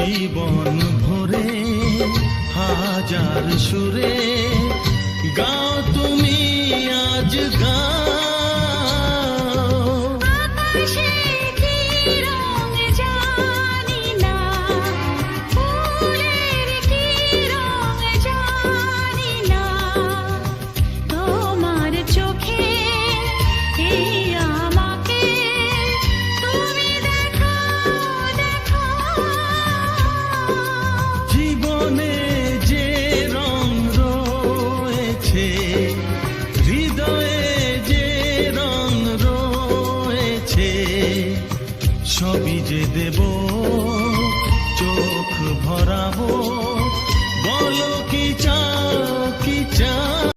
জীবন ভরে হাজার সুরে গাও তুমি আজ গাও। আকাশে কি রং জানি না, ফুলের কি রং জানি না, তোমার চোখে এই আমাকে তুমি দেখাও দেখাও। জীবনে যে রং রয়েছে, হৃদয়ে যে রং রয়েছে, সবই যে দেব, চোখ ভরাবো, বলো কি চাও।